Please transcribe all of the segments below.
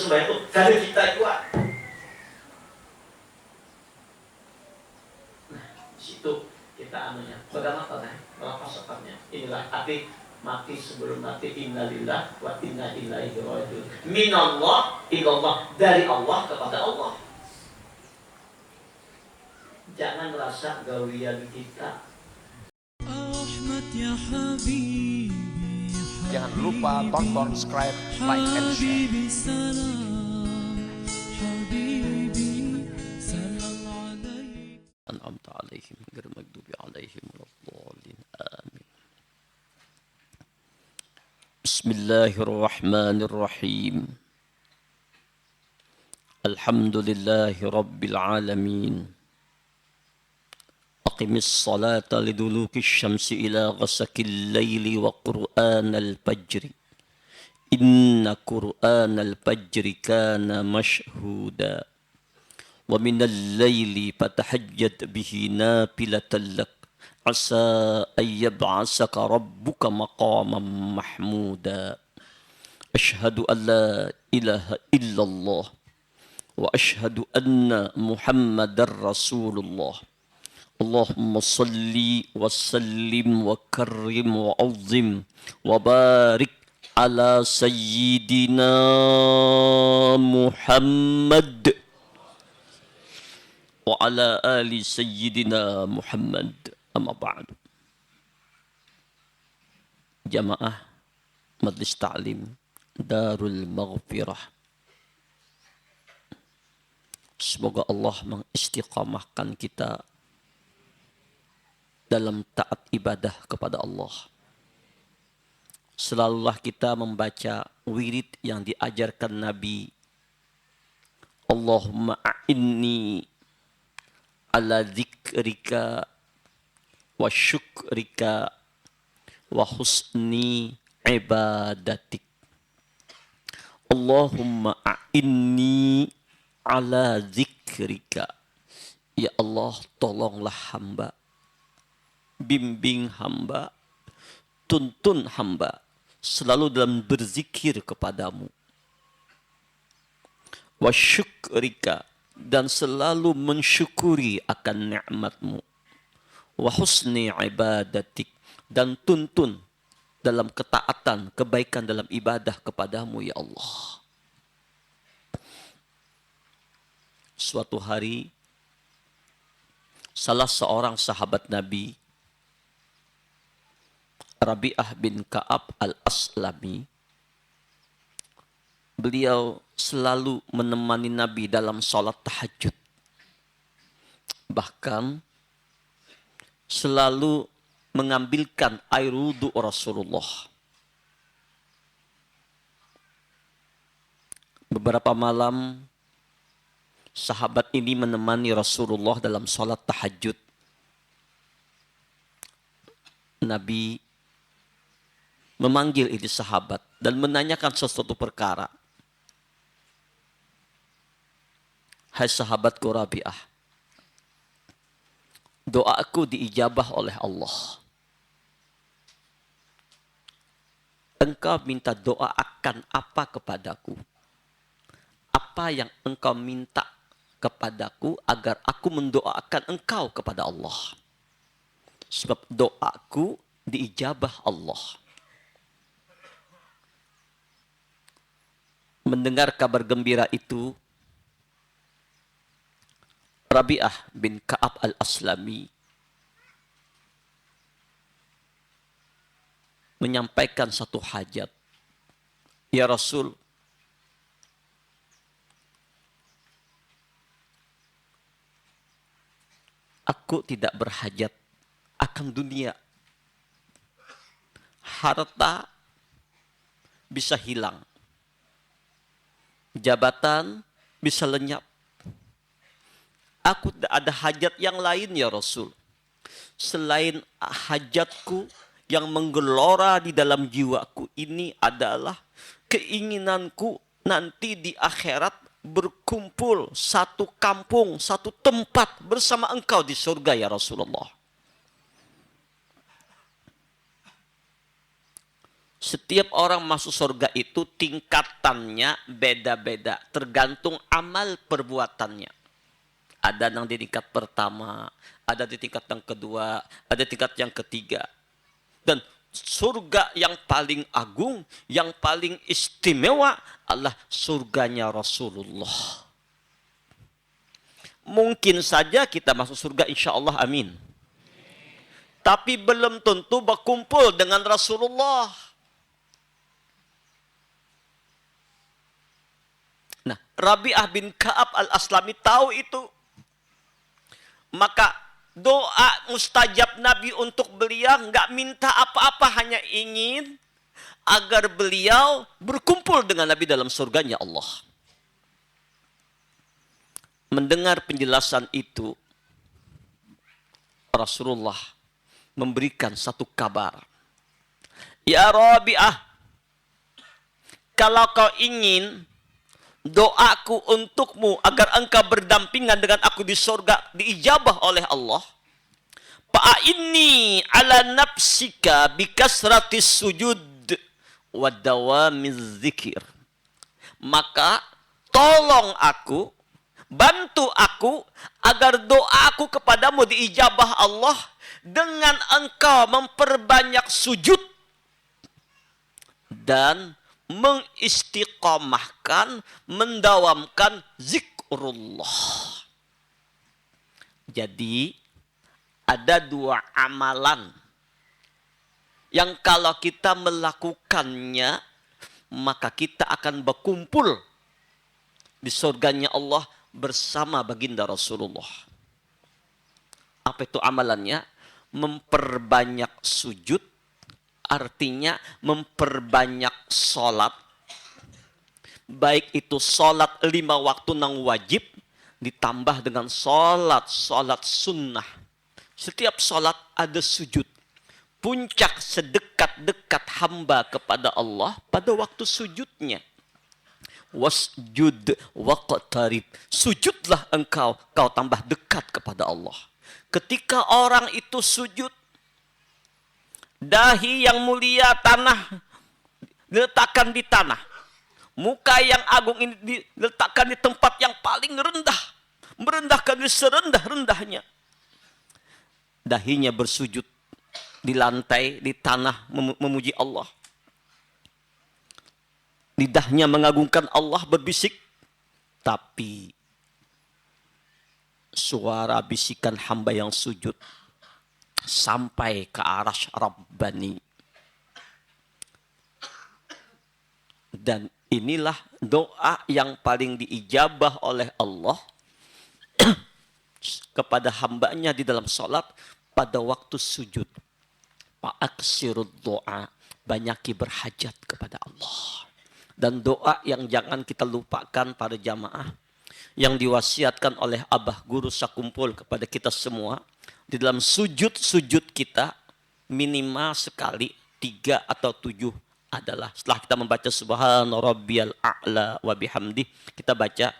supaya itu dari kita kuat. Nah, situ kita anunya, bagaimana pasokannya. Inilah arti mati sebelum mati, innalillah wa inna ilaihi raji'un. Minallah ilallah, dari Allah kepada Allah. Jangan merasa gawian kita. Jangan lupa tonton, subscribe, like, and share. An'amta 'alaihim ghairil maghdubi 'alaihim waladdallin. Amin. Bismillahirrahmanirrahim. Alhamdulillahi rabbil alamin. Aqimis salata liduluki syamsi ila ghasakil layli wa qur'anal fajri. Inna qur'anal fajri kana mashhuda. Wa minal layli fatahajjad bihi nafilatan lak. Asa ayyab'asaka rabbuka maqaman mahmuda. Ashhadu an la ilaha illallah. Wa ashhadu anna Muhammadar Rasulullah. Allahumma salli wa sallim wa karrim wa azim wa barik ala sayyidina Muhammad wa ala ali sayyidina Muhammad. Amma ba'du. Jamaah Majlis Ta'lim Darul Maghfirah, semoga Allah mengistiqamahkan kita dalam taat ibadah kepada Allah. Selalulah kita membaca wirid yang diajarkan Nabi. Allahumma a'inni ala dzikrika wa syukrika wa husni ibadatik. Allahumma a'inni ala dzikrika. Ya Allah, tolonglah hamba, bimbing hamba, tuntun hamba selalu dalam berzikir kepadamu. Wa syukrika, dan selalu mensyukuri akan nikmatmu. Wa husni ibadatik, dan tuntun dalam ketaatan, kebaikan dalam ibadah kepadamu ya Allah. Suatu hari salah seorang sahabat Nabi, Rabi'ah bin Ka'ab al-Aslami, beliau selalu menemani Nabi dalam sholat tahajud. Bahkan selalu mengambilkan air wudhu Rasulullah. Beberapa malam sahabat ini menemani Rasulullah dalam sholat tahajud. Nabi memanggil ini sahabat dan menanyakan sesuatu perkara. Hai sahabatku Rabi'ah, doaku diijabah oleh Allah. Engkau minta doa akan apa kepadaku? Apa yang engkau minta kepadaku agar aku mendoakan engkau kepada Allah? Sebab doaku diijabah Allah. Mendengar kabar gembira itu, Rabi'ah bin Ka'ab al-Aslami menyampaikan satu hajat. Ya Rasul, aku tidak berhajat akan dunia. Harta bisa hilang. Jabatan bisa lenyap. Aku tidak ada hajat yang lain ya Rasul. Selain hajatku yang menggelora di dalam jiwaku ini adalah keinginanku nanti di akhirat berkumpul satu kampung, satu tempat bersama engkau di surga ya Rasulullah. Setiap orang masuk surga itu tingkatannya beda-beda, tergantung amal perbuatannya. Ada yang di tingkat pertama, ada di tingkat yang kedua, ada tingkat yang ketiga. Dan surga yang paling agung, yang paling istimewa adalah surganya Rasulullah. Mungkin saja kita masuk surga, insya Allah, amin. Tapi belum tentu berkumpul dengan Rasulullah. Nah, Rabi'ah bin Ka'ab al-Aslami tahu itu. Maka doa mustajab Nabi untuk beliau nggak minta apa-apa, hanya ingin agar beliau berkumpul dengan Nabi dalam surganya Allah. Mendengar penjelasan itu, Rasulullah memberikan satu kabar. Ya Rabi'ah, kalau kau ingin doaku untukmu agar engkau berdampingan dengan aku di surga diijabah oleh Allah, fa'inni ala nafsika bikasratis sujud wa dawamiz zikir. Maka tolong aku, bantu aku agar doaku kepadamu diijabah Allah dengan engkau memperbanyak sujud dan mengistiqomahkan, mendawamkan zikrullah. Jadi ada dua amalan yang kalau kita melakukannya, maka kita akan berkumpul di surganya Allah bersama baginda Rasulullah. Apa itu amalannya? Memperbanyak sujud, artinya memperbanyak sholat. Baik itu sholat 5 waktu yang wajib, ditambah dengan sholat sunnah. Setiap sholat ada sujud. Puncak sedekat-dekat hamba kepada Allah pada waktu sujudnya. Wasjud waqtarib. Sujudlah engkau, kau tambah dekat kepada Allah. Ketika orang itu sujud, dahi yang mulia tanah diletakkan di tanah. Muka yang agung ini diletakkan di tempat yang paling rendah. Merendahkan diri serendah-rendahnya. Dahinya bersujud di lantai, di tanah, memuji Allah. Lidahnya mengagungkan Allah, berbisik. Tapi suara bisikan hamba yang sujud sampai ke arasy Rabbani. Dan inilah doa yang paling diijabah oleh Allah kepada hambanya di dalam salat pada waktu sujud. Fa'aksirud doa, banyaki berhajat kepada Allah. Dan doa yang jangan kita lupakan pada jamaah, yang diwasiatkan oleh abah guru sakumpul kepada kita semua, di dalam sujud-sujud kita minimal sekali 3 atau 7 adalah setelah kita membaca subhana rabbiyal a'la wa bihamdi, kita baca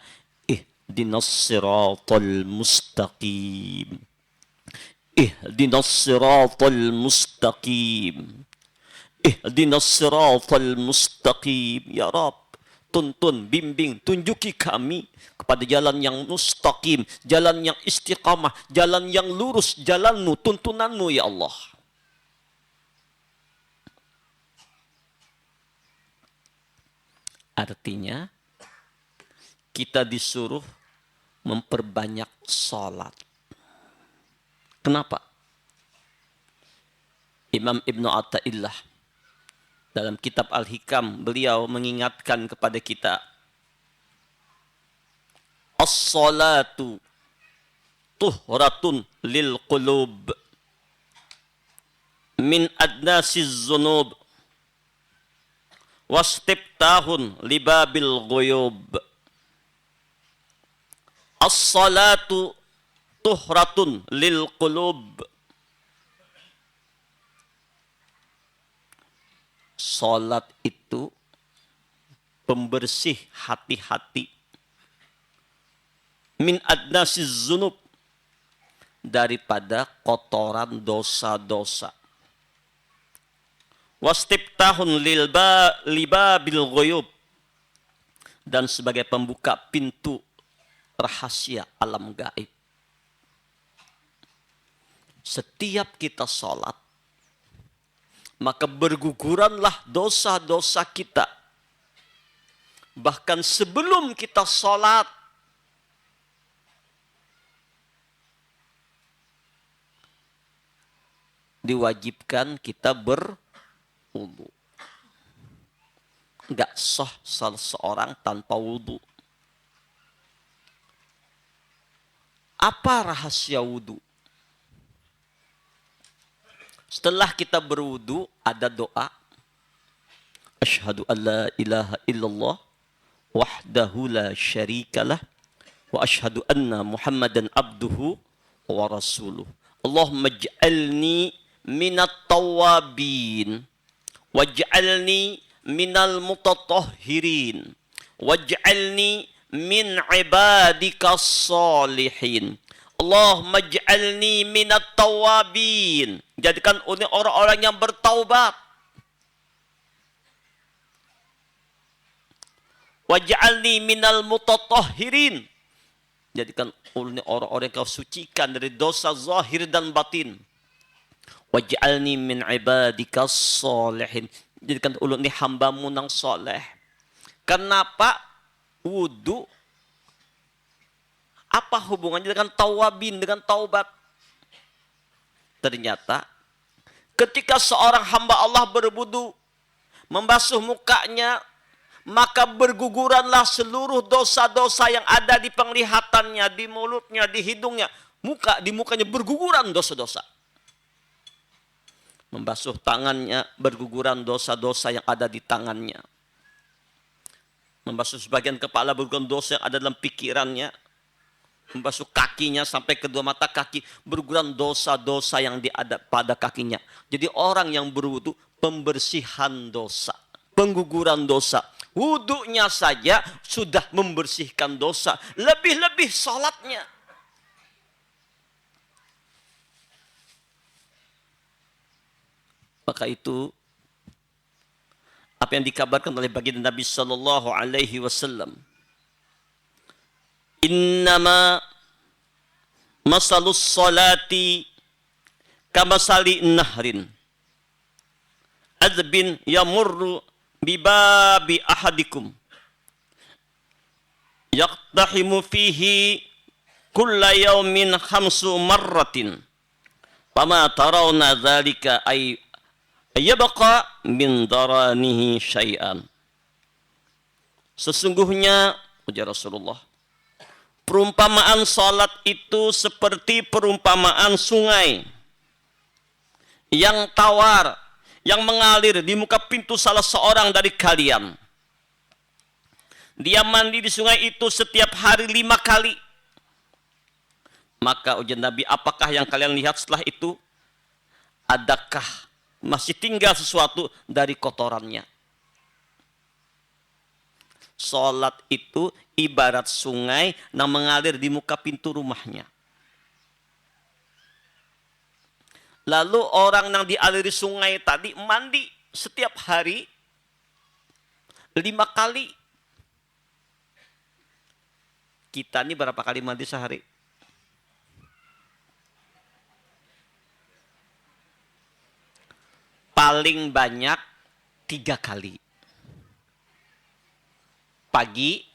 ihdinas siratal mustaqim. Ihdinas siratal mustaqim. Ihdinas siratal mustaqim. Ya Rabb, tuntun, bimbing, tunjuki kami kepada jalan yang mustaqim, jalan yang istiqamah, jalan yang lurus, jalanmu, tuntunanmu ya Allah. Artinya kita disuruh memperbanyak salat. Kenapa? Imam Ibnu Athaillah dalam kitab Al-Hikam, beliau mengingatkan kepada kita, as-salatu tuhratun lil qulub min adnasiz zunub wastiftahun libabil ghuyub. As-salatu tuhratun lil qulub. Salat itu pembersih hati-hati. Min adnasiz zunub, daripada kotoran dosa-dosa. wastiftahun libabil ghuyub, dan sebagai pembuka pintu rahasia alam gaib. Setiap kita sholat, maka berguguranlah dosa-dosa kita. Bahkan sebelum kita sholat, diwajibkan kita berwudu. Enggak sah salah seorang tanpa wudu. Apa rahasia wudu? Setelah kita berwudu, ada doa. Asyhadu an la ilaha illallah wahdahu la syarikalah wa asyhadu anna Muhammadan abduhu wa rasuluh. Allahumma ij'alni minat tawabin waj'alni minal mutatahhirin waj'alni min ibadikas salihin. Allahumma ij'alni minat tawabin. Jadikan orang-orang yang bertaubat. Waj'alni minal mutatahhirin. Jadikan orang-orang yang kau sucikan dari dosa zahir dan batin. Waj'alni min ibadikas salihin. Jadikan ulun ini hambamu nang soleh. Kenapa wudu? Apa hubungannya dengan tawabin, dengan taubat? Ternyata ketika seorang hamba Allah berwudu, membasuh mukanya, maka berguguranlah seluruh dosa-dosa yang ada di penglihatannya, di mulutnya, di hidungnya. Di mukanya berguguran dosa-dosa. Membasuh tangannya, berguguran dosa-dosa yang ada di tangannya. Membasuh sebagian kepala, berguguran dosa yang ada dalam pikirannya. Membasuh kakinya sampai kedua mata kaki, berguguran dosa-dosa yang ada pada kakinya. Jadi orang yang berwudu, pembersihan dosa, pengguguran dosa. Wudunya saja sudah membersihkan dosa, lebih-lebih salatnya. Maka itu apa yang dikabarkan oleh baginda Nabi sallallahu alaihi wasallam. Innama masalus salati kamasali nahrin azbin yamurru bibabi ahadikum yaqtahimu fihi kulla yawmin khamsu marratin fama tarawna dzalika ay yabqa min daranihi syai'an. Sesungguhnya ujar Rasulullah, perumpamaan salat itu seperti perumpamaan sungai yang tawar, yang mengalir di muka pintu salah seorang dari kalian. Dia mandi di sungai itu setiap hari 5 kali. Maka ujar Nabi, apakah yang kalian lihat setelah itu? Adakah masih tinggal sesuatu dari kotorannya? Salat itu ibarat sungai yang mengalir di muka pintu rumahnya. Lalu orang yang dialiri sungai tadi mandi setiap hari 5 kali. Kita ini berapa kali mandi sehari? Paling banyak 3 kali. Pagi,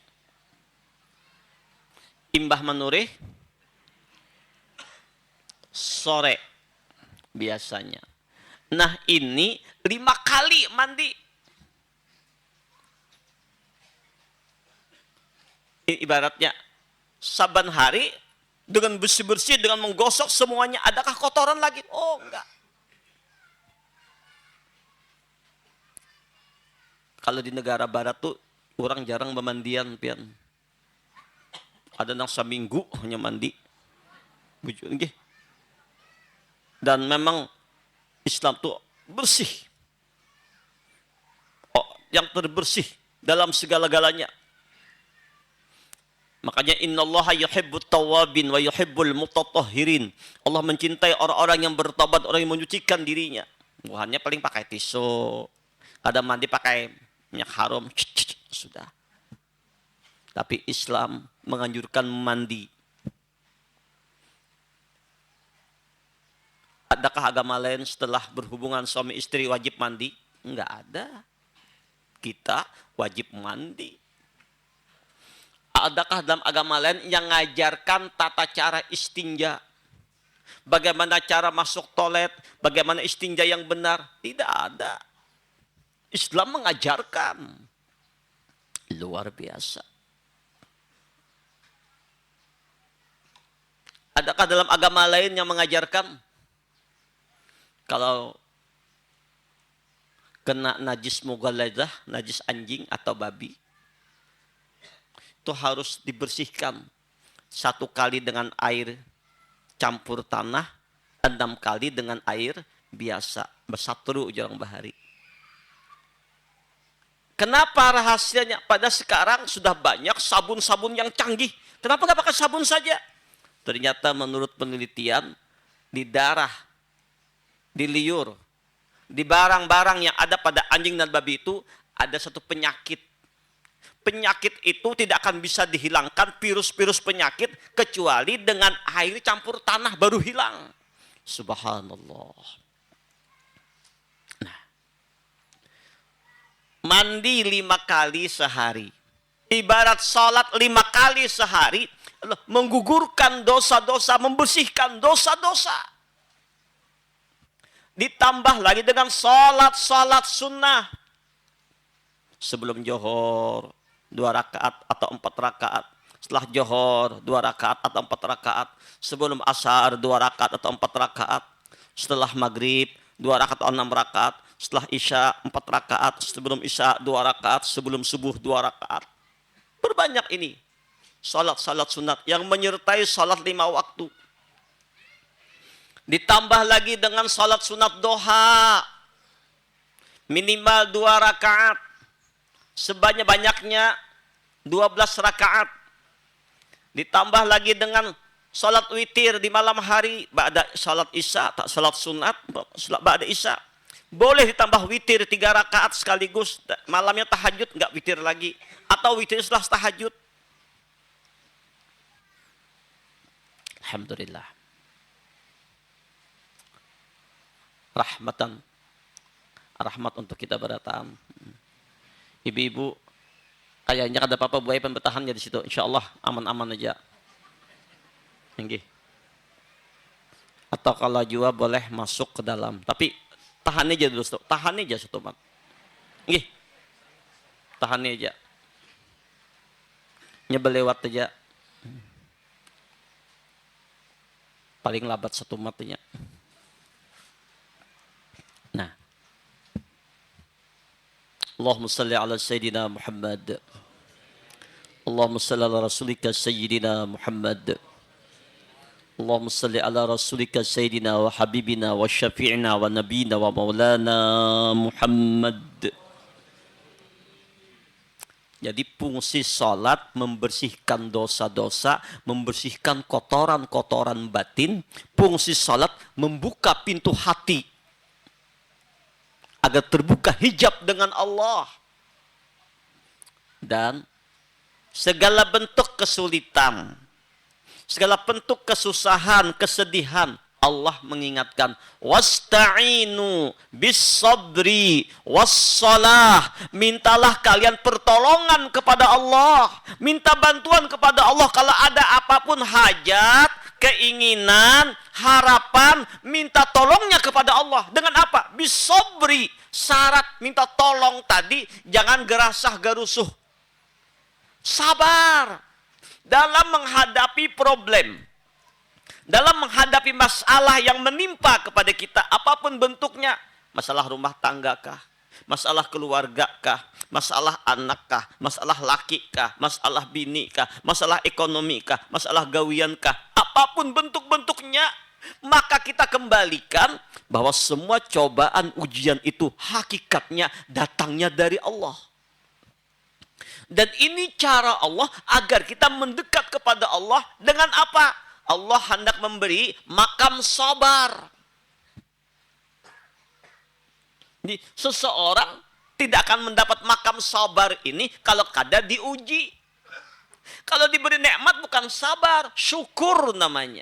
imbah menurih, sore biasanya. Nah ini 5 kali mandi. Ibaratnya saban hari dengan bersih-bersih, dengan menggosok semuanya. Adakah kotoran lagi? Oh enggak. Kalau di negara barat tuh orang jarang memandian, pian. Ada yang seminggu hanya mandi. Dan memang Islam tuh bersih. Oh, yang terbersih dalam segala-galanya. Makanya innallaha yuhibbut tawwabin wa yuhibbul mutatahhirin. Allah mencintai orang-orang yang bertobat, orang yang menyucikan dirinya. Buahannya paling pakai tisu. Kadang mandi pakai minyak harum. Sudah. Tapi Islam menganjurkan mandi. Adakah agama lain setelah berhubungan suami istri wajib mandi? Enggak ada. Kita wajib mandi. Adakah dalam agama lain yang mengajarkan tata cara istinja? Bagaimana cara masuk toilet? Bagaimana istinja yang benar? Tidak ada. Islam mengajarkan. Luar biasa. Adakah dalam agama lain yang mengajarkan kalau kena najis mughalladzah, najis anjing atau babi, itu harus dibersihkan 1 kali dengan air campur tanah, 6 kali dengan air biasa, bersatru jarang bahari. Kenapa rahasianya? Pada sekarang sudah banyak sabun-sabun yang canggih. Kenapa nggak pakai sabun saja? Ternyata menurut penelitian, di darah, di liur, di barang-barang yang ada pada anjing dan babi itu ada satu penyakit. Penyakit itu tidak akan bisa dihilangkan, virus-virus penyakit, kecuali dengan air campur tanah baru hilang. Subhanallah. Nah, mandi 5 kali sehari. Ibarat salat 5 kali sehari, menggugurkan dosa-dosa, membersihkan dosa-dosa. Ditambah lagi dengan salat sunnah. Sebelum johor, 2 rakaat atau 4 rakaat. Setelah johor, 2 rakaat atau 4 rakaat. Sebelum asar, 2 rakaat atau 4 rakaat. Setelah maghrib, 2 rakaat atau 6 rakaat. Setelah isya, 4 rakaat. Sebelum isya, 2 rakaat. Sebelum subuh, 2 rakaat. Berbanyak ini. Salat-salat sunat yang menyertai salat 5 waktu. Ditambah lagi dengan salat sunat duha. Minimal 2 rakaat. Sebanyak-banyaknya 12 rakaat. Ditambah lagi dengan salat witir di malam hari. Ba'da salat isya, tak salat sunat, ba'da isya. Boleh ditambah witir 3 rakaat sekaligus. Malamnya tahajud, enggak witir lagi. Atau witir setelah tahajud. Alhamdulillah. Rahmat untuk kita berdatang. Ibu-ibu, kayaknya ada apa-apa buaya pembetahannya di situ. Insya Allah aman-aman aja. Nggih. Atau kalau jua boleh masuk ke dalam. Tapi tahan aja dulu, tahan aja satu mat. Nggih. Tahan aja. Nyebel lewat aja. Paling lambat 1 matnya. Nah. Allahumma salli ala Sayyidina Muhammad. Allahumma salli ala Rasulika Sayyidina Muhammad. Allahumma salli ala Rasulika Sayyidina wa Habibina wa Syafi'ina wa Nabina wa Maulana Muhammad. Jadi fungsi salat membersihkan dosa-dosa, membersihkan kotoran-kotoran batin. Fungsi salat membuka pintu hati agar terbuka hijab dengan Allah. Dan segala bentuk kesulitan, segala bentuk kesusahan, kesedihan, Allah mengingatkan, wasta'inu bis-sabri was-salah. Mintalah kalian pertolongan kepada Allah, minta bantuan kepada Allah kalau ada apapun hajat, keinginan, harapan, minta tolongnya kepada Allah. Dengan apa? Bisobri. Syarat minta tolong tadi, jangan gerasah gerusuh. Sabar. Dalam menghadapi problem. Dalam menghadapi masalah yang menimpa kepada kita, apapun bentuknya. Masalah rumah tangga kah? Masalah keluarga kah? Masalah anak kah? Masalah laki kah? Masalah bini kah? Masalah ekonomi kah? Masalah gawian kah? Apapun bentuk-bentuknya, maka kita kembalikan bahwa semua cobaan ujian itu hakikatnya datangnya dari Allah. Dan ini cara Allah agar kita mendekat kepada Allah dengan apa? Allah hendak memberi makam sabar. Jadi, seseorang tidak akan mendapat makam sabar ini kalau kadar diuji. Kalau diberi nikmat bukan sabar, syukur namanya.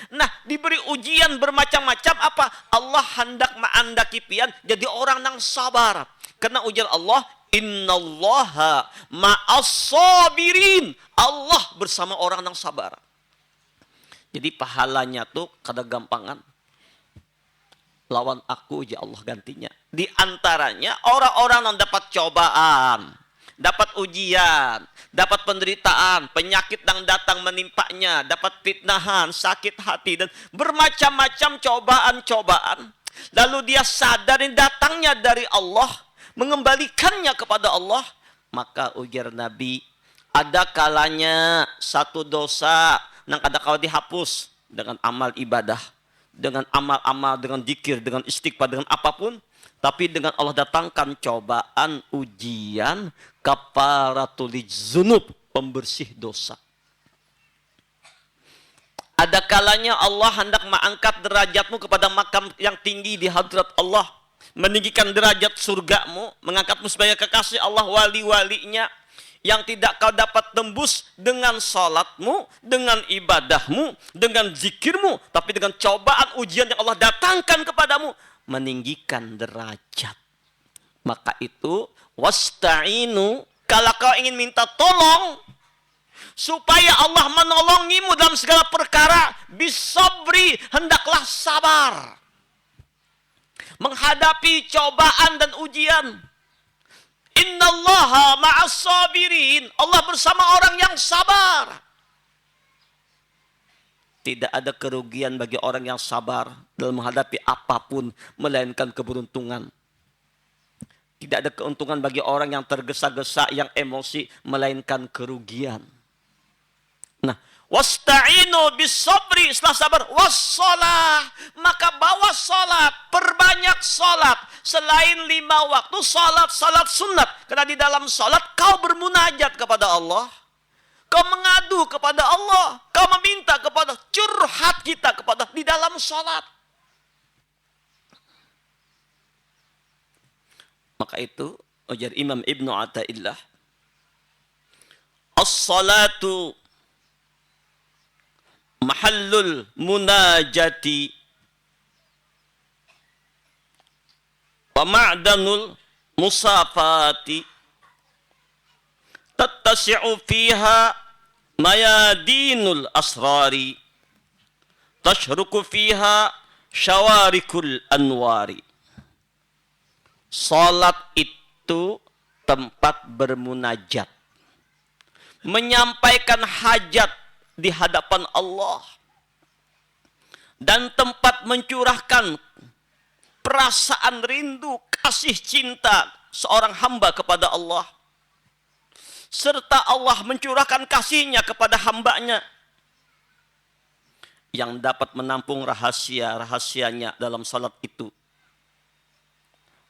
Nah, diberi ujian bermacam-macam apa? Allah hendak mengandaki pian jadi orang yang sabar. Karena ujian Allah, innallaha ma'as-sabirin. Allah bersama orang yang sabar. Jadi pahalanya tuh kada gampangan. Lawan aku ya Allah gantinya. Di antaranya orang-orang yang dapat cobaan, dapat ujian, dapat penderitaan, penyakit yang datang menimpanya, dapat fitnahan, sakit hati, dan bermacam-macam cobaan-cobaan. Lalu dia sadar ini datangnya dari Allah, mengembalikannya kepada Allah. Maka ujar Nabi, ada kalanya satu dosa yang kada kau dihapus dengan amal ibadah, dengan amal-amal, dengan zikir, dengan istighfar, dengan apapun. Tapi dengan Allah datangkan cobaan, ujian, kafaratul dzunub, pembersih dosa. Ada kalanya Allah hendak mengangkat derajatmu kepada makam yang tinggi di hadrat Allah. Meninggikan derajat surgamu, mengangkatmu sebagai kekasih Allah, wali-walinya. Yang tidak kau dapat tembus dengan salatmu, dengan ibadahmu, dengan zikirmu. Tapi dengan cobaan ujian yang Allah datangkan kepadamu, meninggikan derajat. Maka itu, wasta'inu, kalau kau ingin minta tolong, supaya Allah menolongimu dalam segala perkara, bisabri, hendaklah sabar. Menghadapi cobaan dan ujian. Innallaha ma'as-sabirin. Allah bersama orang yang sabar. Tidak ada kerugian bagi orang yang sabar dalam menghadapi apapun, melainkan keberuntungan. Tidak ada keuntungan bagi orang yang tergesa-gesa, yang emosi, melainkan kerugian. Nah, wasta'inu bis-sabri, setelah sabar, wassalah, maka bawa salat, perbanyak salat. Selain 5 waktu, salat sunat. Karena di dalam salat, kau bermunajat kepada Allah. Kau mengadu kepada Allah. Kau meminta kepada, curhat kita kepada di dalam salat. Maka itu, ujar Imam Ibnu Athaillah, as-salatu mahallul munajati wa ma'danul musafati tattasi'u fiha mayadinul asrari tashruku fiha syawarikul anwari. Salat itu tempat bermunajat, menyampaikan hajat di hadapan Allah, dan tempat mencurahkan perasaan rindu, kasih cinta seorang hamba kepada Allah, serta Allah mencurahkan kasihnya kepada hambanya yang dapat menampung rahasia-rahasianya dalam salat itu.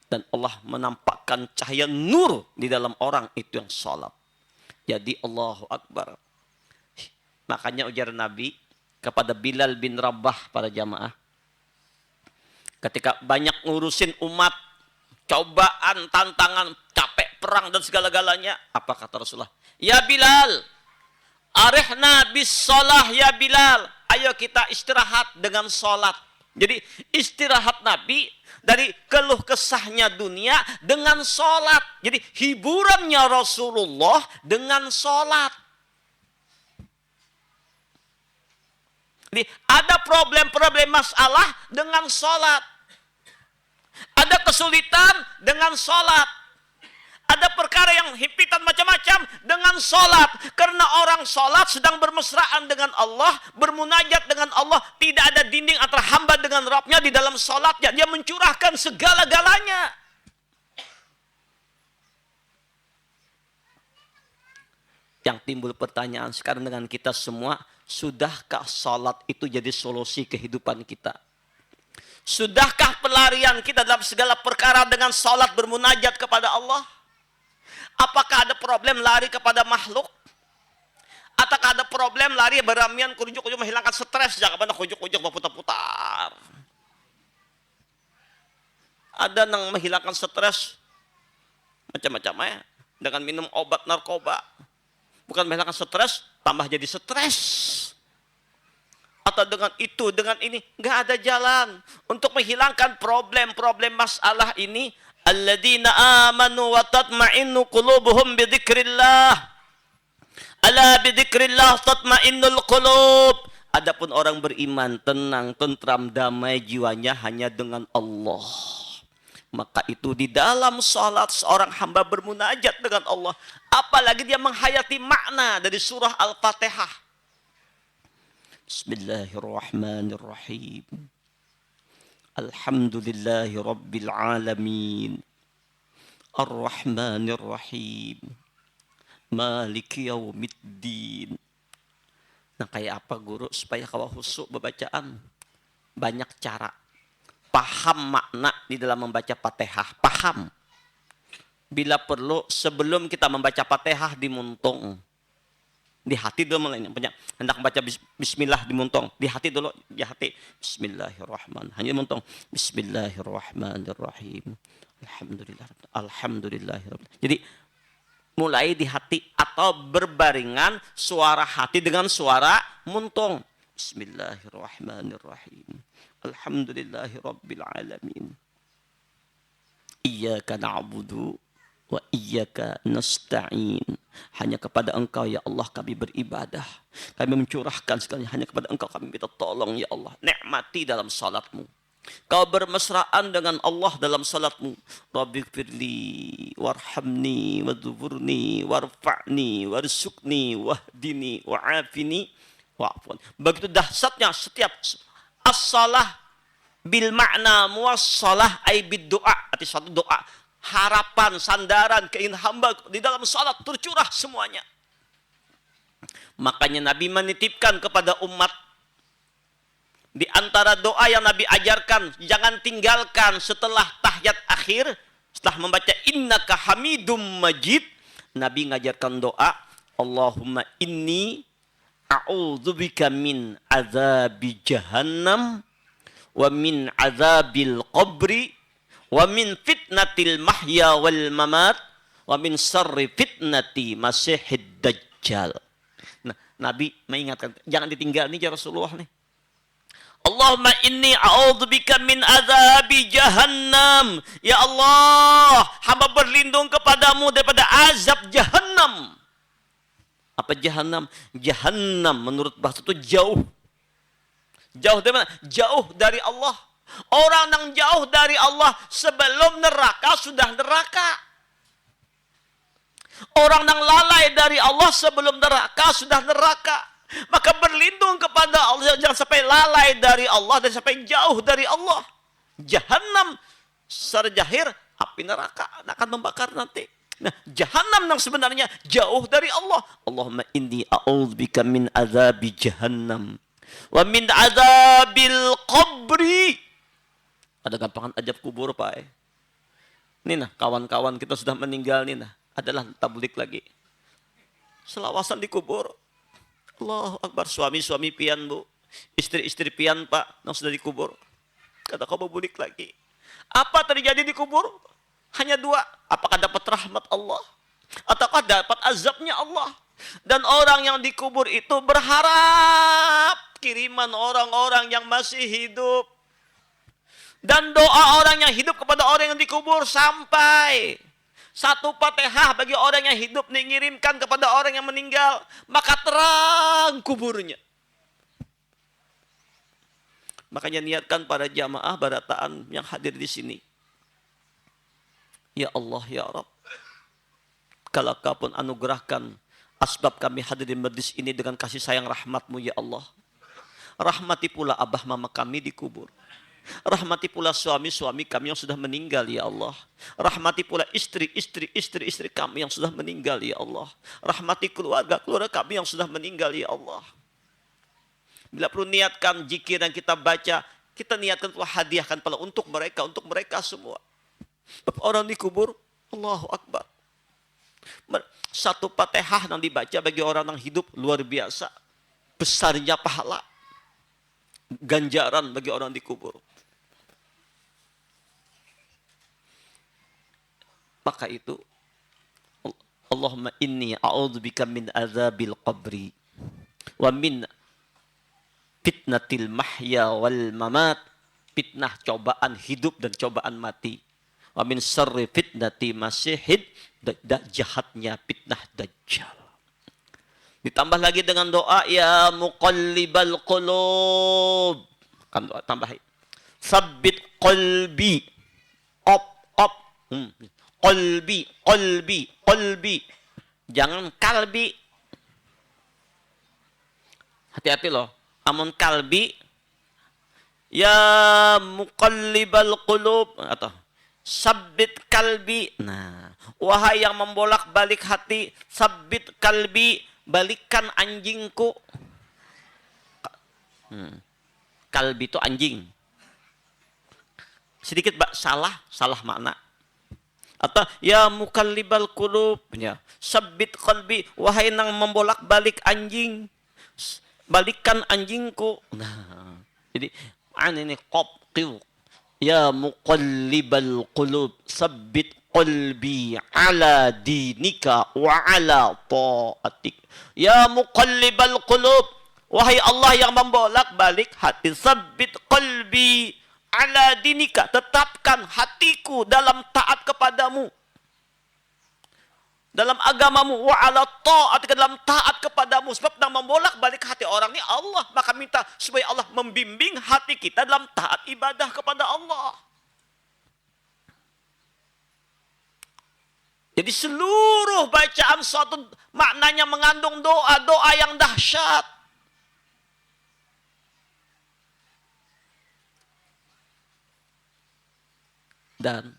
Dan Allah menampakkan cahaya nur di dalam orang itu yang salat. Jadi Allahu Akbar. Makanya ujar Nabi kepada Bilal bin Rabah pada jamaah. Ketika banyak ngurusin umat, cobaan, tantangan, capek, perang dan segala-galanya. Apa kata Rasulullah? Ya Bilal, arihna bis shalah ya Bilal. Ayo kita istirahat dengan sholat. Jadi istirahat Nabi dari keluh kesahnya dunia dengan sholat. Jadi hiburannya Rasulullah dengan sholat. Jadi ada problem-problem masalah dengan sholat. Ada kesulitan dengan sholat. Ada perkara yang himpitan macam-macam dengan sholat. Karena orang sholat sedang bermesraan dengan Allah, bermunajat dengan Allah. Tidak ada dinding antara hamba dengan Rabbnya di dalam sholatnya. Dia mencurahkan segala-galanya. Yang timbul pertanyaan sekarang dengan kita semua, sudahkah sholat itu jadi solusi kehidupan kita? Sudahkah pelarian kita dalam segala perkara dengan sholat bermunajat kepada Allah? Apakah ada problem lari kepada makhluk? Ataukah ada problem lari beramian kujuk-kujuk menghilangkan stres? Jangan pada kujuk-kujuk berputar-putar. Ada yang menghilangkan stres macam-macam ya, dengan minum obat narkoba. Bukan menghilangkan stres, tambah jadi stres. Atau dengan itu, dengan ini, nggak ada jalan untuk menghilangkan problem-problem masalah ini. Alladzina amanu wa tatma'innu qulubuhum bidzikrillah. Ala bidzikrillah tatma'innul qulub. Adapun orang beriman, tenang, tentram, damai jiwanya hanya dengan Allah. Maka itu di dalam salat seorang hamba bermunajat dengan Allah. Apalagi dia menghayati makna dari surah Al-Fatihah. Bismillahirrahmanirrahim. Alhamdulillahi Rabbil Alamin. Ar-Rahmanirrahim. Maliki Yaumiddin. Nah, kayak apa guru supaya kau khusyuk bacaan? Banyak cara. Paham makna di dalam membaca Fatihah. Paham. Bila perlu sebelum kita membaca Fatihah dimuntung. Di hati dulu mulainya. Hendak membaca bismillah dimuntung. Di hati dulu. Di hati. Bismillahirrahmanirrahim. Hanya dimuntung. Bismillahirrahmanirrahim. Alhamdulillah. Alhamdulillah. Jadi mulai di hati atau berbaringan suara hati dengan suara muntung. Bismillahirrahmanirrahim. Alhamdulillahi Rabbil Alamin. Iyyaka na'budu wa iyyaka nasta'in. Hanya kepada Engkau ya Allah kami beribadah. Kami mencurahkan segalanya hanya kepada Engkau kami minta tolong ya Allah. Nikmati dalam salatmu. Kau bermesraan dengan Allah dalam salatmu. Rabbighfirli warhamni wadhkurni warfa'ni warzuqni wahdini wa'afini wa'afwan. Begitu dahsyatnya setiap as-salah bil makna muwassalah ay bid doa. Arti suatu doa. Harapan, sandaran, keinginan hamba di dalam salat tercurah semuanya. Makanya Nabi menitipkan kepada umat di antara doa yang Nabi ajarkan, jangan tinggalkan setelah tahiyat akhir, setelah membaca innaka hamidum majid, Nabi ngajarkan doa, Allahumma inni a'udzubika min azabi jahannam, wa min azabil qabri, wa min fitnatil mahya wal mamat, wa min syarri fitnati masihid dajjal. Nah, Nabi mengingatkan, jangan ditinggal nih ya Rasulullah nih. Allahumma inni a'udzubika min azabi jahannam. Ya Allah, hamba berlindung kepadamu daripada azab jahannam. Apa jahannam? Jahannam menurut bahasa itu jauh. Jauh dari mana? Jauh dari Allah. Orang yang jauh dari Allah sebelum neraka sudah neraka. Orang yang lalai dari Allah sebelum neraka sudah neraka. Maka berlindung kepada Allah, jangan sampai lalai dari Allah dan sampai jauh dari Allah. Jahannam secara jahir api neraka akan membakar nanti. Nah, jahannam yang sebenarnya jauh dari Allah. Allahumma inni a'udzubika min azabi jahannam wa min azabil qabri. Ada gampangan ajab kubur Pak. Ini nah, kawan-kawan kita sudah meninggal nih nah, adalah tablik lagi. Selawasan di kubur. Allahu Akbar, suami-suami pian bu, istri-istri pian Pak, yang sudah dikubur. Kata kau bulik lagi. Apa terjadi di kubur? Hanya dua. Apakah dapat rahmat Allah? Ataukah dapat azabnya Allah? Dan orang yang dikubur itu berharap kiriman orang-orang yang masih hidup. Dan doa orang yang hidup kepada orang yang dikubur sampai satu Fatihah bagi orang yang hidup dikirimkan kepada orang yang meninggal, maka terang kuburnya. Makanya niatkan para jamaah barataan yang hadir di sini. Ya Allah, ya Rabb. Kalau kau pun anugerahkan asbab kami hadir di majlis ini dengan kasih sayang rahmat-Mu ya Allah. Rahmati pula abah mama kami dikubur. Rahmati pula suami-suami kami yang sudah meninggal ya Allah. Rahmati pula istri-istri kami yang sudah meninggal ya Allah. Rahmati keluarga kami yang sudah meninggal ya Allah. Bila perlu niatkan zikir yang kita baca, kita niatkan pula hadiahkan pula untuk mereka semua. Orang dikubur, Allahu Akbar. Satu Fatihah yang dibaca bagi orang yang hidup luar biasa. Besarnya pahala. Ganjaran bagi orang dikubur. Maka itu Allahumma inni a'udzubika min azabil qabri wa min fitnatil mahya wal mamat, fitnah cobaan hidup dan cobaan mati. Wa min syarri fitnati masihid, jahatnya fitnah dajjal. Ditambah lagi dengan doa ya muqallibal qulub. Kan doa tambahin. Sabbit qalbi. Qalbi. Jangan kalbi. Hati-hati loh. Amun kalbi ya muqallibal qulub atau sabbit kalbi. Nah, wahai yang membolak-balik hati, sabbit kalbi, balikkan anjingku. Kalbi itu anjing. Sedikit salah makna. Atau ya muqallibal qulub, ya sabbit qalbi, wahai yang membolak-balik anjing, balikkan anjingku. Nah, jadi ini qil. Ya muqallibal qulub, sabbit qalbi ala dinika wa ala ta'atik. Ya muqallibal qulub, wahai Allah yang membolak-balik hati, sabbit qalbi ala dinika, tetapkan hatiku dalam taat kepadamu, dalam agamamu, wa ala ta'atika, dalam taat kepadamu. Sebab yang membolak-balik hati orang ini Allah, maka minta supaya Allah membimbing hati kita dalam taat ibadah kepada Allah. Jadi seluruh bacaan suatu maknanya mengandung doa yang dahsyat. Dan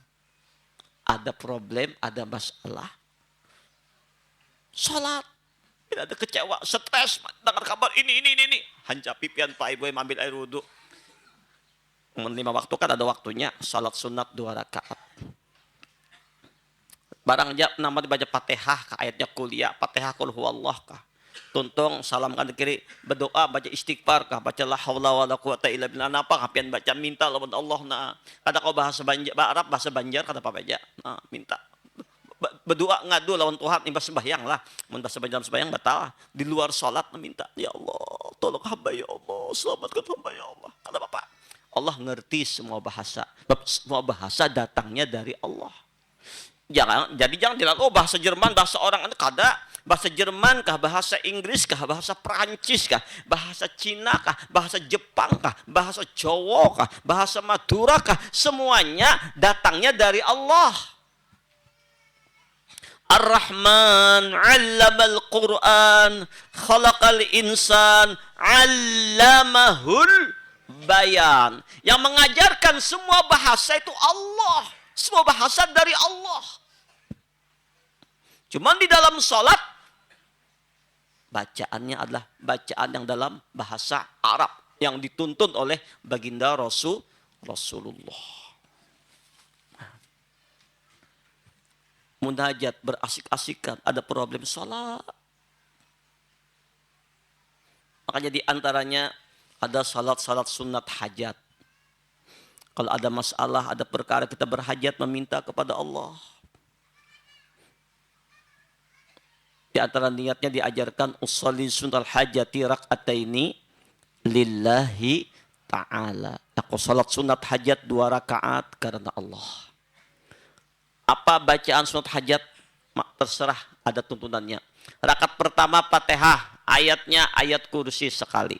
ada problem, ada masalah. Salat. Tidak ada kecewa, stres, dengar kabar ini. Hanja pipian Pak Ibu yang ambil air wudhu. 5 waktu kan ada waktunya. Salat sunat 2 rakaat. Barang aja nama dibaca Fatihah, ayatnya kuliah. Fatihah kul huwallah kah. Tuntung, salam kan kiri, berdoa, baca istighfar kah, baca la haula wala quwata illa billah, apa kapian baca minta lawan Allah. Nah, ada kau bahasa Banjar, Arab bahasa Banjar kata apa baca. Nah, minta berdoa ngadu lawan Tuhan, imbas sembahyang lah. Mun bahasa Banjar sembahyang batal. Di luar salat minta, ya Allah, tolong hamba ya Allah, selamatkan hamba ya Allah. Kata Bapak, Allah ngerti semua bahasa. Semua bahasa datangnya dari Allah. Jangan tidak bahasa Jerman, bahasa orang kada, bahasa Jerman kah, bahasa Inggris kah, bahasa Perancis kah, bahasa Cina kah, bahasa Jepang kah, bahasa Jawa kah, bahasa Madura kah, semuanya datangnya dari Allah. Ar-Rahman 'allamal Qur'an, khalaqal insan, 'allamahul bayan. Yang mengajarkan semua bahasa itu Allah. Semua bahasa dari Allah. Cuman di dalam salat bacaannya adalah bacaan yang dalam bahasa Arab yang dituntun oleh baginda Rasulullah. Munajat, berasik-asikan, ada problem salat. Makanya di antaranya ada salat-salat sunat hajat. Kalau ada masalah, ada perkara, kita berhajat meminta kepada Allah. Di antara niatnya diajarkan usolli sunnatal hajati rak'ataini lillahi ta'ala. Aku salat sunat hajat 2 rakaat karena Allah. Apa bacaan sunat hajat? Terserah, ada tuntunannya. Rakaat pertama Fatihah, ayatnya ayat kursi sekali.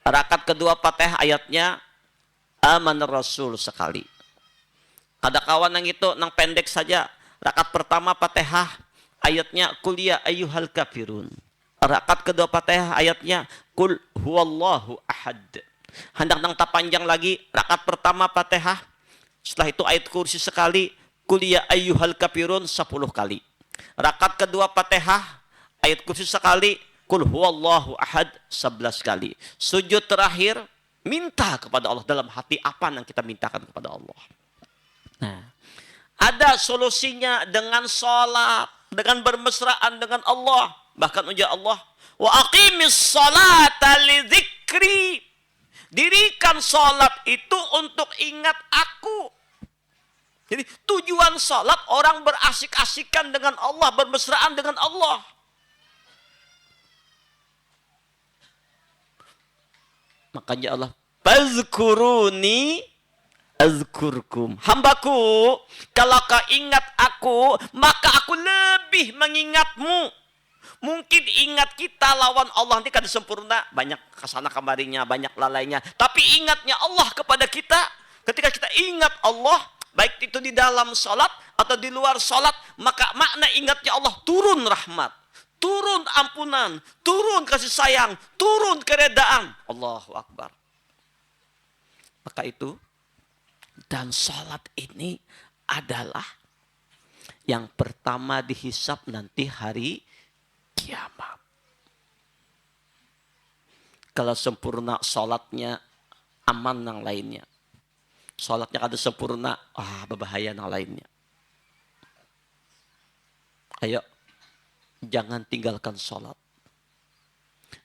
Rakaat kedua Fatihah, ayatnya Amanar Rasul sekali. Ada kawan yang itu nang pendek saja. Rakaat pertama Fatihah, ayatnya Qul ya ayyuhal kafirun. Rakaat kedua Fatihah, ayatnya Qul huwallahu ahad. Hendak nang tak panjang lagi. Rakaat pertama Fatihah, setelah itu ayat kursi sekali, Qul ya ayyuhal kafirun 10 kali. Rakaat kedua Fatihah, ayat kursi sekali, Qul huwallahu ahad 11 kali. Sujud terakhir, minta kepada Allah dalam hati apa yang kita mintakan kepada Allah. Nah, ada solusinya dengan sholat, dengan bermesraan dengan Allah. Bahkan ujar Allah, wa aqimis sholata li dzikri. Dirikan sholat itu untuk ingat aku. Jadi tujuan salat orang berasik-asikan dengan Allah, bermesraan dengan Allah. Makanya Allah, fazkuruni azkurkum. Hambaku, kalau kau ingat aku, maka aku lebih mengingatmu. Mungkin ingat kita lawan Allah nanti kan sempurna, banyak kesana kemarinya, banyak lalainya. Tapi ingatnya Allah kepada kita, ketika kita ingat Allah, baik itu di dalam salat atau di luar salat, maka makna ingatnya Allah turun rahmat, turun ampunan, turun kasih sayang, turun keredaan. Allahu Akbar. Maka itu, dan salat ini adalah yang pertama dihisap nanti hari kiamat. Kalau sempurna salatnya, aman yang lainnya. Salatnya kada sempurna, berbahaya yang lainnya. Ayo, jangan tinggalkan salat.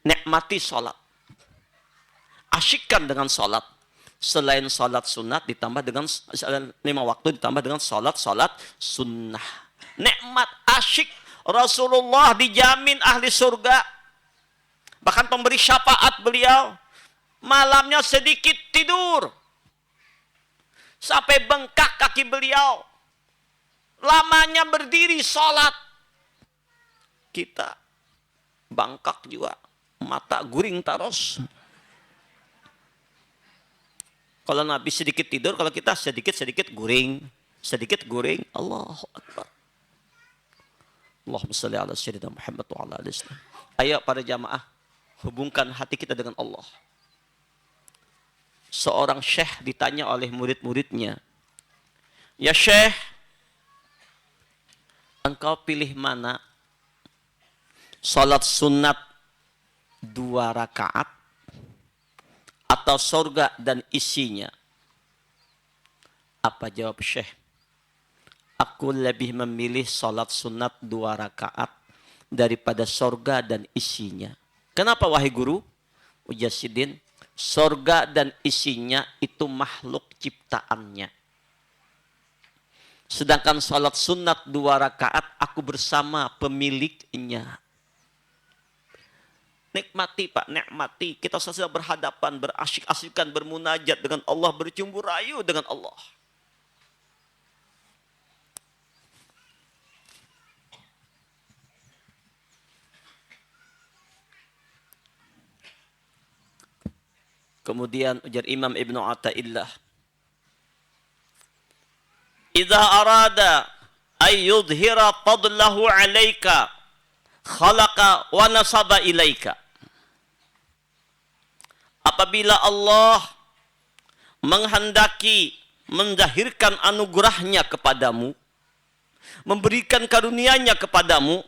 Nikmati salat. Asyikkan dengan salat. Selain salat sunat ditambah dengan 5 waktu ditambah dengan salat sunnah. Nikmat, asyik. Rasulullah dijamin ahli surga. Bahkan pemberi syafaat beliau. Malamnya sedikit tidur. Sampai bengkak kaki beliau. Lamanya berdiri salat. Kita bangkak juga. Mata guring terus. Kalau Nabi sedikit tidur, kalau kita sedikit guring. Sedikit guring. Allahu Akbar. Allahumma salli ala sayyidina Muhammad wa ala alihi wasallam. Ayo para jamaah, hubungkan hati kita dengan Allah. Seorang syekh ditanya oleh murid-muridnya, "Ya syekh, engkau pilih mana? Salat sunat 2 rakaat atau surga dan isinya?" Apa jawab syekh? "Aku lebih memilih salat sunat 2 rakaat daripada surga dan isinya." Kenapa wahai guru? Ujar Sidin, surga dan isinya itu makhluk ciptaannya. Sedangkan salat sunat 2 rakaat aku bersama pemiliknya. Nikmati Pak, nikmati. Kita sedang berhadapan, berasyik-asyikan, bermunajat dengan Allah, bercumbu rayu dengan Allah. Kemudian ujar Imam Ibnu Athaillah, "Idza arada ay yudhira fadlahu 'alaika khalaqa wa nasaba ilaika." Apabila Allah menghendaki mendahirkan anugerahnya kepadamu, memberikan karunia-Nya kepadamu,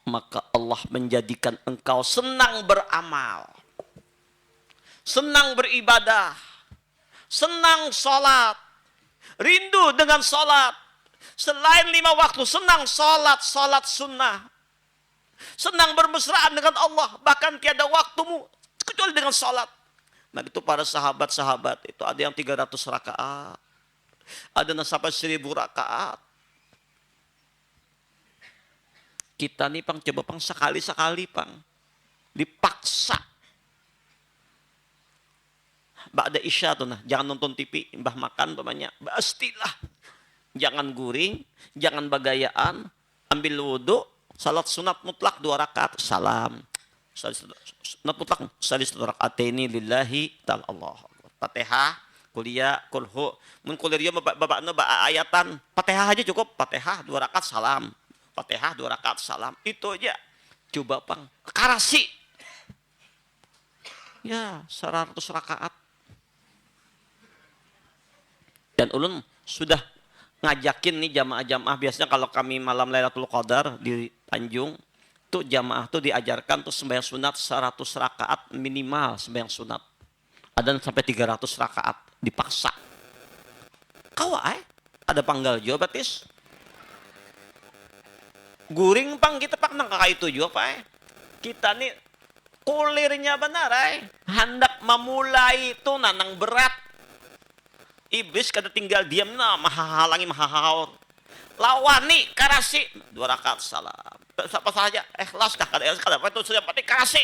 maka Allah menjadikan engkau senang beramal, senang beribadah, senang sholat, rindu dengan sholat. Selain 5 waktu, senang sholat sunnah. Senang bermesraan dengan Allah, bahkan tiada waktumu kecuali dengan sholat. Nah itu para sahabat-sahabat, itu ada yang 300 rakaat, ada yang sampai 1000 rakaat. Kita nih Pang, coba Pang sekali-sekali Pang. Dipaksa. Ba'da isya tuh nah, jangan nonton TV, mbah makan pamannya. Pastilah. Jangan guring, jangan bagayaan, ambil wudu, salat sunat mutlak 2 rakaat, salam. Sunat mutlak, salis 2 rakaat ini lillahi ta'ala Allah. Fatihah, kuliah, kulhu. Mun kuliah babakna ba ayatan, Fatihah aja cukup, Fatihah 2 rakaat salam. Fatihah 2 rakaat salam. Itu aja. Coba Pang. Karasi. Ya, 100 rakaat. Dan ulun sudah ngajakin nih jamaah-jamaah. Biasanya kalau kami malam Lailatul Qadar di Tanjung, tuh jamaah tuh diajarkan tuh sembahyang sunat 100 rakaat minimal sembahyang sunat. Ada sampai 300 rakaat. Dipaksa. Kau ada panggal juga batis. Guring Pang kita Pak nang kakak itu juga Pak. Kita nih kulirnya benar hendak memulai itu nanang berat. Iblis kada tinggal diam na mahahalangi mahahaor. Lawani karasi 2 rakaat salam. Siapa saja ikhlas kah kada ikhlas kada apa itu sudah pasti karasi.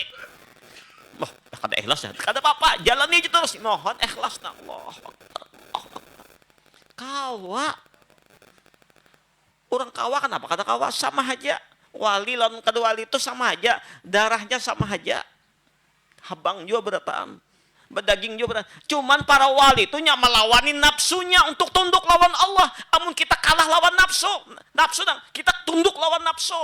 Wah, kada ikhlas ya. Kada apa-apa, jalani aja terus. Mohon ikhlas na Allah. Kawa. Orang kawa kenapa kata kawa sama aja. Wali lawan kada wali itu sama aja, darahnya sama aja. Habang juga berataan. Bedaging juga berataan. Cuman para wali itu melawani nafsunya untuk tunduk lawan Allah. Amun kita kalah lawan nafsu, kita tunduk lawan nafsu.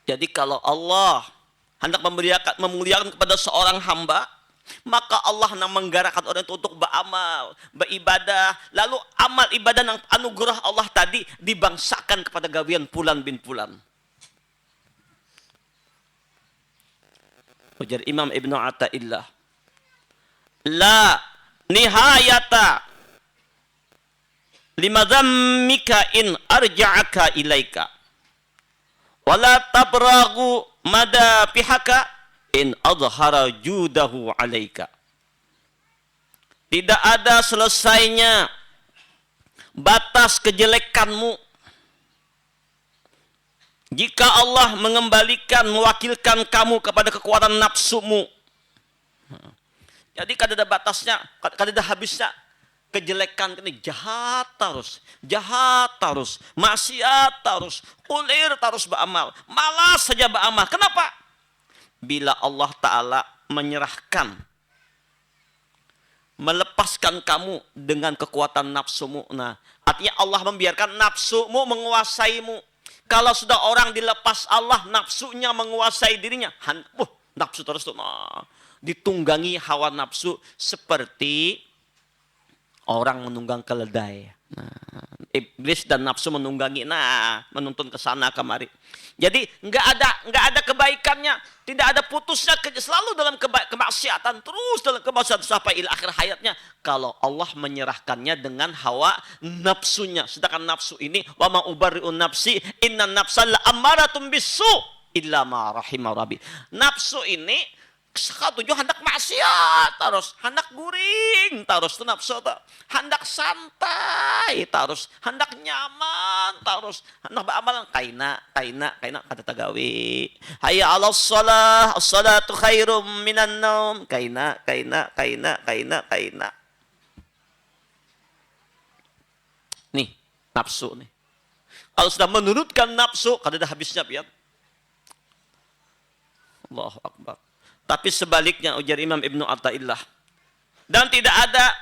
Jadi kalau Allah hendak memuliakan kepada seorang hamba, maka Allah yang menggerakkan orang itu untuk beramal, beribadah. Lalu amal ibadah yang anugerah Allah tadi dibangsakan kepada gawian Fulan bin Fulan. Ujar Imam Ibnu Athaillah, la nihayata limadhammika in arja'aka ilaika wala tabragu mada pihaka in adhara judahu alaika. Tidak ada selesainya batas kejelekanmu jika Allah mengembalikan, mewakilkan kamu kepada kekuatan nafsumu. Jadi kada ada batasnya, kada ada habisnya. Kejelekan ini jahat terus, maksiat terus, ulir terus beramal, malas saja beramal. Kenapa? Bila Allah Ta'ala menyerahkan, melepaskan kamu dengan kekuatan nafsumu. Nah, artinya Allah membiarkan nafsumu menguasaimu. Kalau sudah orang dilepas Allah, nafsunya menguasai dirinya. Nafsu terus tuh. Nah, ditunggangi hawa nafsu seperti orang menunggang keledai. Nah, iblis dan nafsu menunggangi, menuntun ke sana kemari. Jadi nggak ada kebaikannya, tidak ada putusnya, selalu dalam kemaksiatan, terus dalam kemaksiatan sampai akhir hayatnya. Kalau Allah menyerahkannya dengan hawa nafsunya, sedangkan nafsu ini wa ma ubarri'un nafsi inna nafsal ammaratun bisu illa ma rahima rabbi. Nafsu ini tujuh hendak maksiat terus, hendak guring terus tu nafsu tu, hendak santai terus, hendak nyaman terus, hendak beramal kaina kata tagawi. Hayya 'alas shalah, as-salatu khairum minan naum. Kaina. Nih, nafsu nih. Kalau sudah menurutkan nafsu, kada ada habisnya pian. Allahu Akbar. Tapi sebaliknya ujar Imam Ibnu Athaillah, dan tidak ada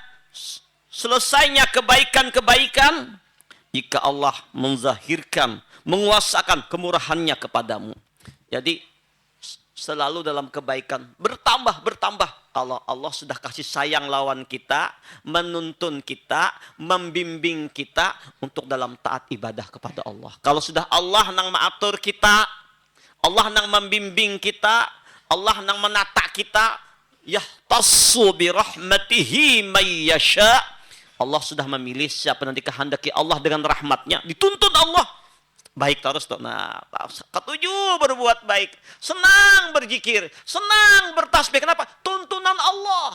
selesainya kebaikan-kebaikan jika Allah menzahirkan, menguasakan kemurahannya kepadamu. Jadi selalu dalam kebaikan bertambah. Kalau Allah sudah kasih sayang lawan kita, menuntun kita, membimbing kita untuk dalam taat ibadah kepada Allah. Kalau sudah Allah nang mengatur kita, Allah nang membimbing kita, Allah nang menata kita, yahtassu bi rahmatihi may yasha. Allah sudah memilih siapa yang dikehendaki Allah dengan rahmatnya, dituntun Allah baik terus tuh. Nah, ketujuh berbuat baik, senang berzikir, senang bertasbih. Kenapa? Tuntunan Allah.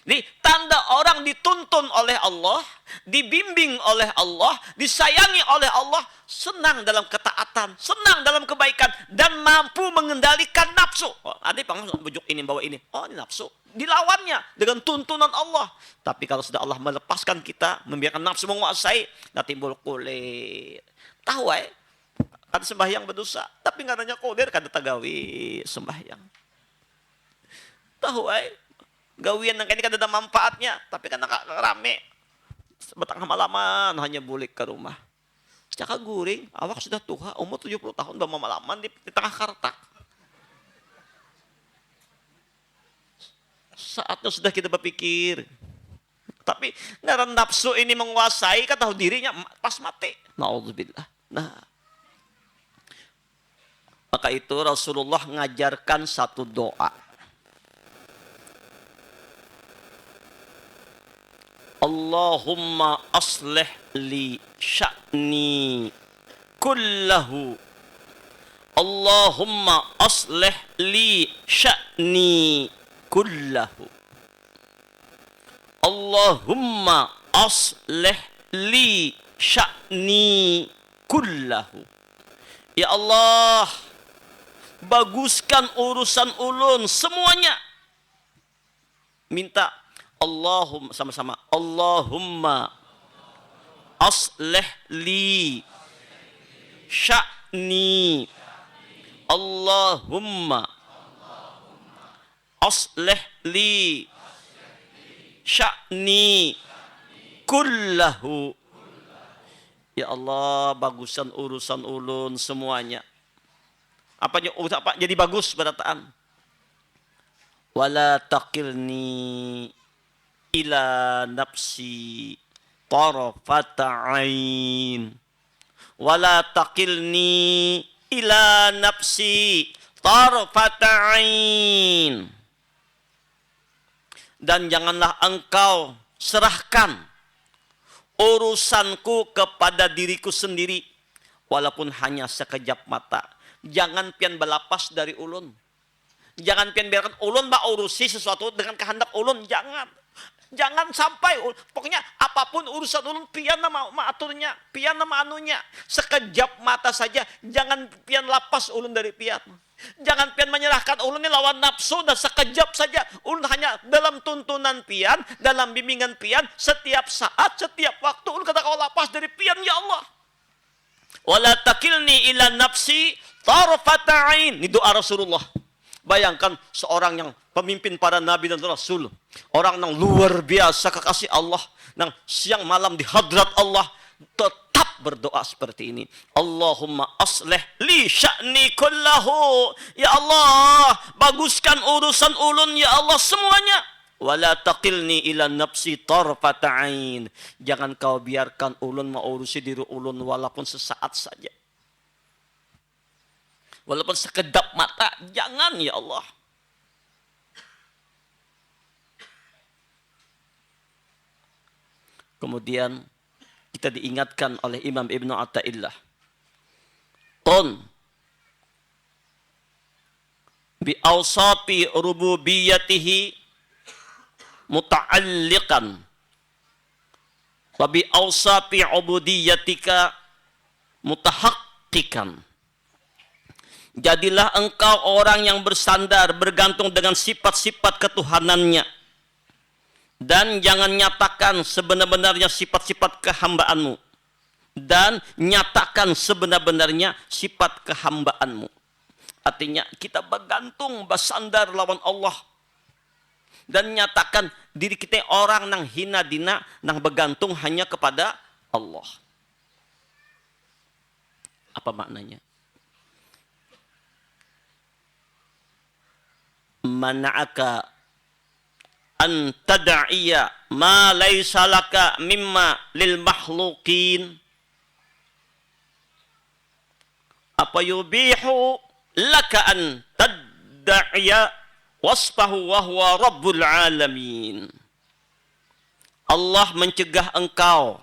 Jadi tanda orang dituntun oleh Allah, dibimbing oleh Allah, disayangi oleh Allah, senang dalam ketaatan, senang dalam kebaikan, dan mampu mengendalikan nafsu. Ada pengen bujuk ini bawa ini. Oh, ini nafsu. Dilawannya dengan tuntunan Allah. Tapi kalau sudah Allah melepaskan kita, membiarkan nafsu menguasai, nah timbul kulir. Tahu kan sembahyang berdosa, tapi nggak nanya kulir, kan tagawi sembahyang. Tahu gawian yang ini kan ada manfaatnya, tapi kan rame. Betang malaman hanya bulik ke rumah. Secara guring, awak sudah tua, umur 70 tahun, bawa malaman di tengah kartak. Saatnya sudah kita berpikir. Tapi ngaran nafsu ini menguasai, kan tahu dirinya pas mati. Na'udzubillah. Nah, maka itu Rasulullah ngajarkan satu doa. Allahumma aslih li sya'ni kullahu Allahumma aslih li sya'ni kullahu. Allahumma aslih li sya'ni kullahu. Ya Allah, baguskan urusan ulun semuanya. Minta Allahumma, sama-sama, Allahumma aslih li sya'ni. Allahumma aslih li sya'ni kullahu. Ya Allah, bagusan urusan ulun semuanya. Apanya apa jadi bagus berataan? Wala taqilni ila nafsi tarfata ain. Wala taqilni ila nafsi tarfata ain. Dan janganlah engkau serahkan urusanku kepada diriku sendiri, walaupun hanya sekejap mata. Jangan pian berlapas dari ulun. Jangan pian biarkan ulun urusi sesuatu dengan kehendak ulun. Jangan sampai, pokoknya apapun urusan ulun, pian nama aturnya, pian nama anunya. Sekejap mata saja, jangan pian lapas ulun dari pian. Jangan pian menyerahkan ulun ini lawan nafsu dan sekejap saja. Ulun hanya dalam tuntunan pian, dalam bimbingan pian, setiap saat, setiap waktu ulun kata kau lapas dari pian, ya Allah. Wala takilni ila nafsi tarfata ain. Ini doa Rasulullah. Bayangkan seorang yang pemimpin para nabi dan rasul, orang yang luar biasa kekasih Allah, yang siang malam di hadrat Allah, tetap berdoa seperti ini. Allahumma aslih li sya'ni kullahu. Ya Allah, baguskan urusan ulun, ya Allah, semuanya. Wala taqilni ila nafsi tarfata ain. Jangan kau biarkan ulun mengurusi diri ulun walaupun sesaat saja. Walaupun sekedap mata, jangan, ya Allah. Kemudian kita diingatkan oleh Imam Ibnu Athaillah. Ton bi awsafi rububiyatihi muta'alliqan wa bi awsafi ubudiyatika mutahaqqiqan. Jadilah engkau orang yang bersandar, bergantung dengan sifat-sifat ketuhanannya. Dan jangan nyatakan sebenar-benarnya sifat-sifat kehambaanmu. Dan nyatakan sebenar-benarnya sifat kehambaanmu. Artinya kita bergantung, bersandar lawan Allah. Dan nyatakan diri kita orang nang hina dina, nang bergantung hanya kepada Allah. Apa maknanya? Mana'aka an tad'iya ma laysa laka mimma lil makhluqin. Apa yubihu laka an tad'iya wasfahu wa huwa rabbul alamin. Allah mencegah engkau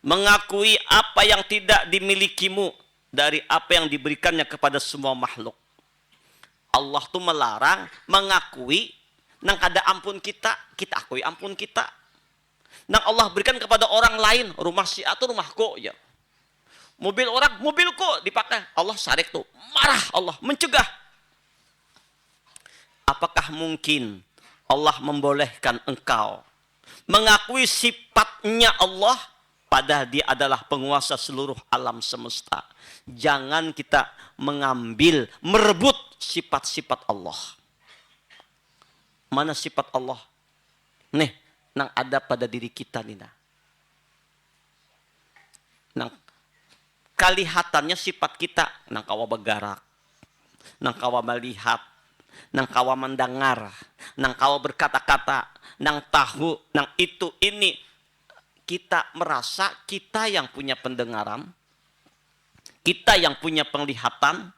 mengakui apa yang tidak dimilikimu dari apa yang diberikannya kepada semua makhluk. Allah tuh melarang mengakui nang ada ampun kita akui ampun kita. Nang Allah berikan kepada orang lain, rumah si atau rumahku ya. Mobil orang, mobilku dipakai. Allah sarik tuh, marah Allah, mencegah. Apakah mungkin Allah membolehkan engkau mengakui sifatnya Allah padahal dia adalah penguasa seluruh alam semesta? Jangan kita mengambil, merebut sifat-sifat Allah. Mana sifat Allah? Nih, nang ada pada diri kita Nina. Nang kelihatannya sifat kita, nang kawa bergerak, nang kawa melihat, nang kawa mendengar, nang kawa berkata-kata, nang tahu, nang itu, ini. Kita merasa kita yang punya pendengaran, kita yang punya penglihatan,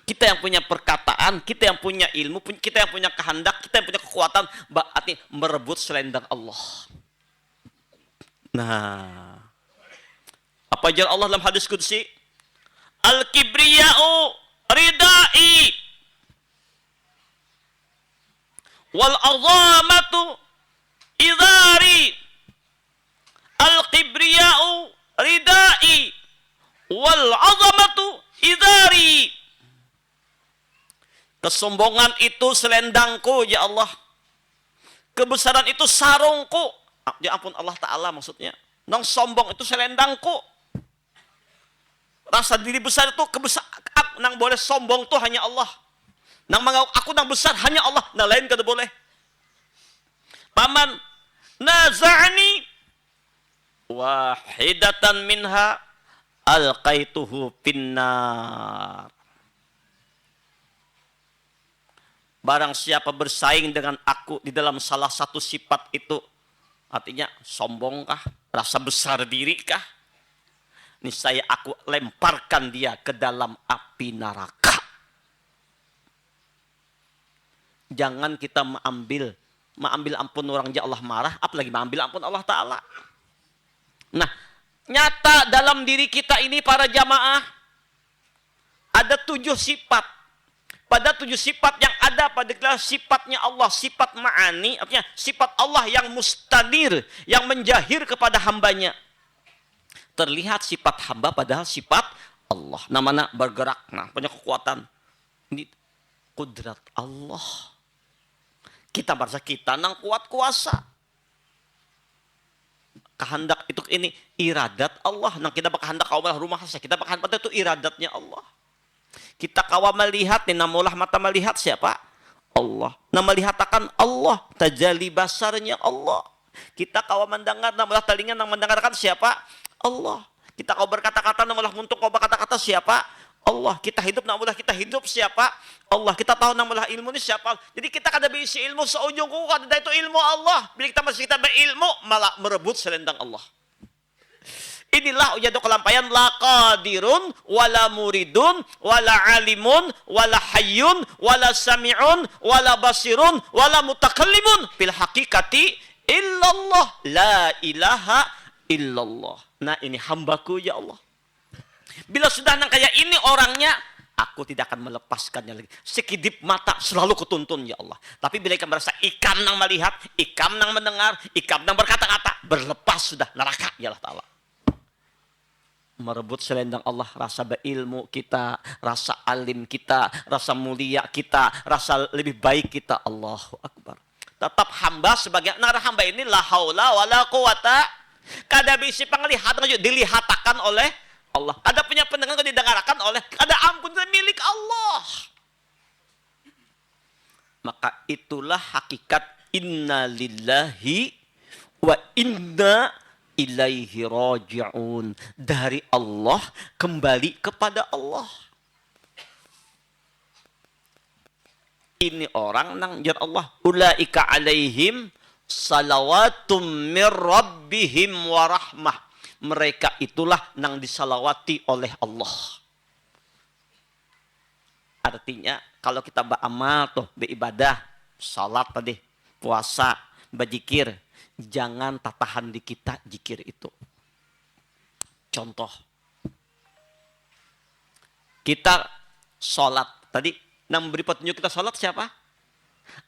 kita yang punya perkataan, kita yang punya ilmu, kita yang punya kehendak, kita yang punya kekuatan, berarti merebut selain dari Allah. Nah, apa ajar Allah dalam hadis qudsi? Al-kibriya'u ridai wal azamatu izari. Al-kibriya'u ridai wal azamatu izari. Kesombongan itu selendangku, ya Allah. Kebesaran itu sarungku. Ya ampun, Allah Ta'ala maksudnya. Nang sombong itu selendangku. Rasa diri besar itu nang boleh sombong itu hanya Allah. Nang aku nang besar hanya Allah. Nah lain kada boleh. Paman naza'ni wahidatan minha alqaituhu finnar. Barang siapa bersaing dengan aku di dalam salah satu sifat itu, artinya sombongkah, rasa besar dirikah, niscaya aku lemparkan dia ke dalam api neraka. Jangan kita mengambil ampun orang aja Allah marah, apalagi mengambil ampun Allah Ta'ala. Nah, nyata dalam diri kita ini para jamaah, ada 7 sifat. Pada 7 sifat yang ada pada sifatnya Allah, sifat ma'ani, artinya sifat Allah yang mustadir, yang menjahir kepada hambanya. Terlihat sifat hamba padahal sifat Allah. Namanya bergerak, nah punya kekuatan. Ini kudrat Allah. Kita merasa kita nang kuat kuasa. Kehendak itu ini iradat Allah. Nang kita kehendak kaulah rumah saya, kita kehendak itu iradatnya Allah. Kita kawa melihat, nih namulah mata melihat siapa? Allah. Nah melihatkan Allah, tajalli basarnya Allah. Kita kawa mendengar, namulah telinga nang mendengarkan siapa? Allah. Kita kawa berkata-kata, namulah muntuk kawa berkata-kata siapa? Allah. Kita hidup, namulah kita hidup siapa? Allah. Kita tahu namulah ilmu ini siapa? Jadi kita kada berisi ilmu seujung kuku, kada itu ilmu Allah. Bila kita masih kita berilmu, malah merebut selendang Allah. Inilah ujadu kelampaian la qadirun wala muridun wala alimun wala hayyun wala sami'un wala basirun wala mutakallimun fil haqiqati illallah la ilaha illallah. Nah ini hambaku ya Allah. Bila sudah nang kayak ini orangnya, aku tidak akan melepaskannya lagi. Sekidip mata selalu kutuntun ya Allah. Tapi bila ikan merasa ikam nang melihat, ikam nang mendengar, ikam nang berkata-kata, berlepas sudah neraka ya Allah Ta'ala. Merebut selendang Allah, rasa berilmu kita, rasa alim kita, rasa mulia kita, rasa lebih baik kita. Allahu Akbar. Tetap hamba sebagai nara hamba ini la haula wala quwata. Kada bisi penglihatan dilihatakan oleh Allah. Ada punya pendengar didengarkan oleh, ada ampun milik Allah. Maka itulah hakikat inna lillahi wa inna ilaihi raji'un. Dari Allah kembali kepada Allah. Ini orang nang jar Allah, ulaika alaihim salawatum mir rabbihim wa rahmah. Mereka itulah nang disalawati oleh Allah. Artinya kalau kita beramal tuh, beribadah, salat tadi, puasa, berzikir, jangan tatahan di kita zikir itu. Contoh. Kita sholat. Tadi yang memberi petunjuk kita sholat siapa?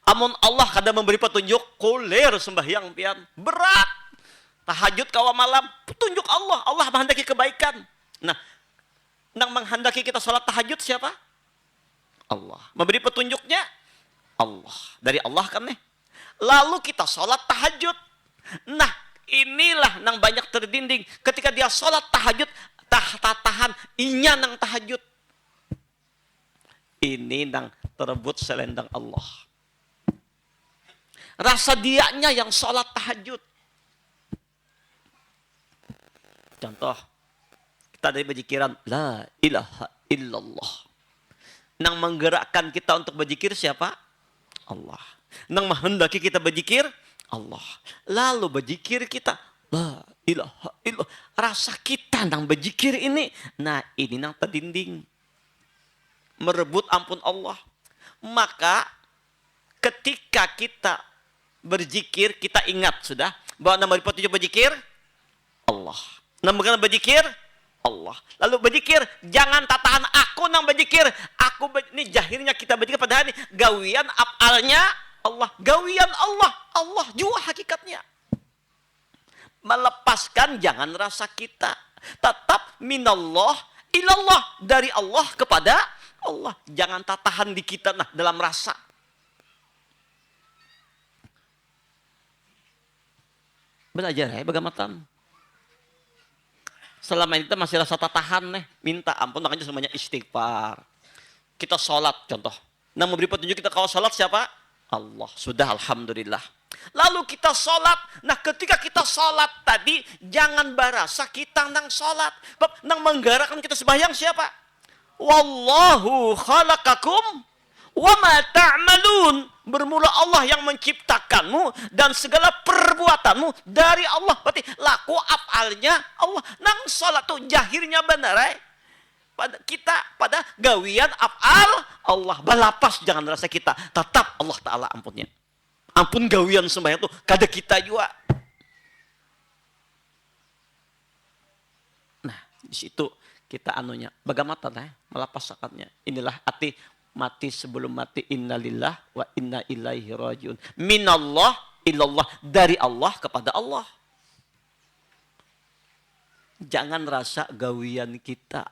Amun Allah kadang memberi petunjuk, kulir sembahyang pian. Berat. Tahajud kawa malam, petunjuk Allah. Allah menghendaki kebaikan. Nah, yang menghendaki kita sholat tahajud siapa? Allah. Memberi petunjuknya Allah. Dari Allah kan nih. Lalu kita sholat tahajud. Nah, inilah nang banyak terdinding. Ketika dia sholat tahajud, tahan inya nang tahajud. Ini nang terebut selendang Allah. Rasa dianya yang sholat tahajud. Contoh, kita dari berzikiran la ilaha illallah. Nang menggerakkan kita untuk berzikir siapa? Allah. Nang menghendaki kita berzikir Allah. Lalu berzikir kita la ilaha illallah. Rasa kita nang berzikir ini, nah ini nang terdinding. Merebut ampun Allah. Maka ketika kita berzikir, kita ingat sudah bahwa nama petunjuk berzikir Allah. Nama berzikir Allah. Lalu berzikir, jangan tatahan aku nang berzikir. Ini jahirnya kita berzikir padahal ini gawian af'alnya Allah. Gawian Allah. Allah juga hakikatnya. Melepaskan jangan rasa kita. Tetap minallah ilallah. Dari Allah kepada Allah. Jangan tatahan di kita dalam rasa. Belajar ya bagaimana. Selama ini kita masih rasa tatahan minta ampun, makanya semuanya istighfar. Kita sholat contoh. Nah memberi petunjuk kita kalau sholat siapa? Allah. Sudah alhamdulillah. Lalu kita sholat. Nah ketika kita sholat tadi jangan barasa kita nang sholat. Nang menggerakkan kita sembahyang siapa? Wallahu khalaqakum wa ma ta'malun. Bermula Allah yang menciptakanmu dan segala perbuatanmu dari Allah. Berarti laku af'alnya Allah. Nang sholat tuh jahirnya benar pada gawian af'al Allah. Balapas jangan rasa kita. Tetap Allah Ta'ala ampunnya. Ampun gawian sembahyang tuh kada kita juga. Nah di situ kita anunya bagaimana melepas akadnya. Inilah hati mati sebelum mati, innalillah wa inna ilaihi rajiun. Minallah ilallah, dari Allah kepada Allah. Jangan rasa gawian kita.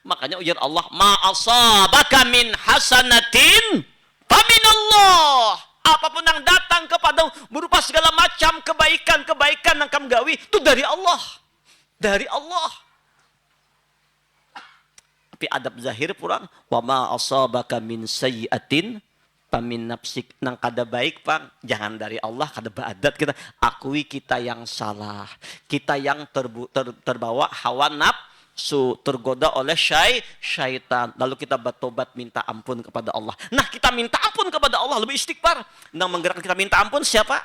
Makanya ujar Allah, ma asabaka min hasanatin faminallah. Apapun yang datang kepadamu berupa segala macam kebaikan yang kamu gawi itu dari Allah. Dari Allah. Tapi adab zahir pulang, wa ma asabaka min sayyi'atin famin nafsik. Nang kada baik pang, jangan dari Allah, kada baadat kita. Akui kita yang salah. Kita yang terbawa hawa nafsu, tergoda oleh syaitan. Lalu kita bertobat minta ampun kepada Allah. Nah, kita minta ampun kepada Allah, lebih istighfar. Nang menggerakkan kita minta ampun siapa?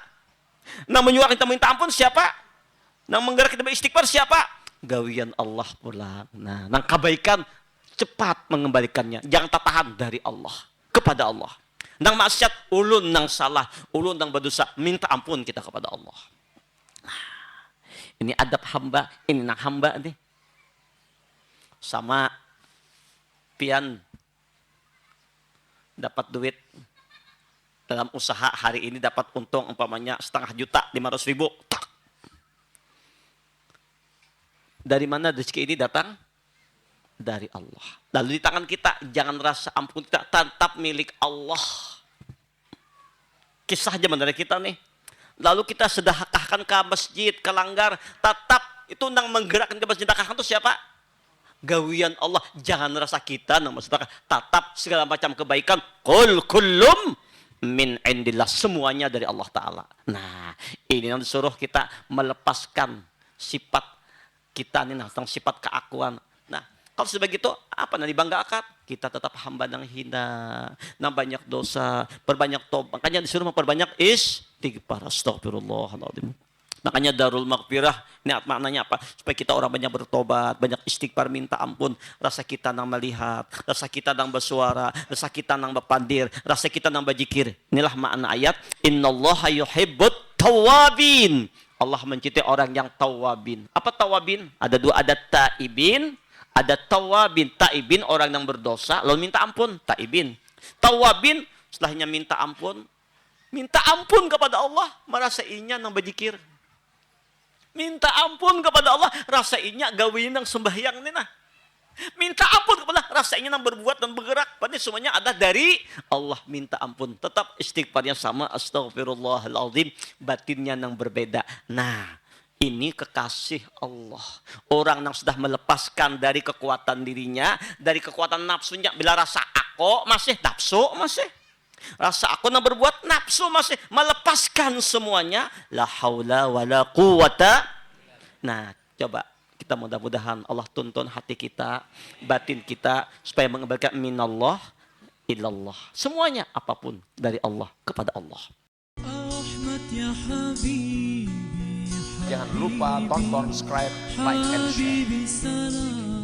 Nang menyuarakan kita minta ampun siapa? Nang menggerakkan kita beristighfar siapa? Gawian Allah pulang. Nah, nang kebaikan cepat mengembalikannya. Jangan tatahan dari Allah kepada Allah. Nang maksiat, ulun nang salah, ulun nang berdosa, minta ampun kita kepada Allah. Nah, ini adab hamba, ini nang hamba nih. Sama pian dapat duit dalam usaha hari ini dapat untung umpamanya 500 juta, 500 ribu. Tak. Dari mana rezeki ini datang? Dari Allah. Lalu di tangan kita, jangan rasa ampun kita, tetap milik Allah. Kisah zaman dari kita nih. Lalu kita sedekahkan ke masjid, ke langgar, tetap itu nang menggerakkan ke masjid, sedekahkan itu siapa? Gawian Allah. Jangan rasa kita nang sedekah, tetap segala macam kebaikan. Qul kullum min indillah, semuanya dari Allah Ta'ala. Nah, ini yang disuruh kita melepaskan sifat kita nih, tentang sifat keakuan. Nah, kalau sebegitu, apa yang dibanggakan? Kita tetap hamba yang hina, yang banyak dosa, perbanyak tobat. Makanya disuruh memperbanyak istighfar. Astagfirullahaladzim. Makanya Darul Maghfirah, ini maknanya apa? Supaya kita orang banyak bertobat, banyak istighfar, minta ampun. Rasa kita nang melihat, rasa kita nang bersuara, rasa kita nang berpandir, rasa kita nang berzikir. Inilah makna ayat, innallaha yuhibbut tawabin. Allah mencintai orang yang tawabin. Apa tawabin? Ada dua, ada taibin, ada tawabin. Taibin orang yang berdosa lalu minta ampun, taibin. Tawabin setelahnya minta ampun kepada Allah, merasa inya nang berzikir. Minta ampun kepada Allah, rasa inya gawin nang sembahyang ni nah. Minta ampun kepada Allah, rasa inya nang berbuat dan bergerak. Berarti semuanya ada dari Allah. Minta ampun, tetap istighfarnya sama, astagfirullahaladzim, batinnya nang berbeda. Nah, ini kekasih Allah. Orang yang sudah melepaskan dari kekuatan dirinya, dari kekuatan nafsunya. Bila rasa aku masih nafsu, masih. Rasa aku yang berbuat nafsu masih. Melepaskan semuanya. La haula wa la quwata. Nah, coba. Kita mudah-mudahan Allah tuntun hati kita, batin kita. Supaya mengembalikan minallah ilallah. Semuanya apapun dari Allah kepada Allah. Jangan lupa tonton, subscribe, like, and share.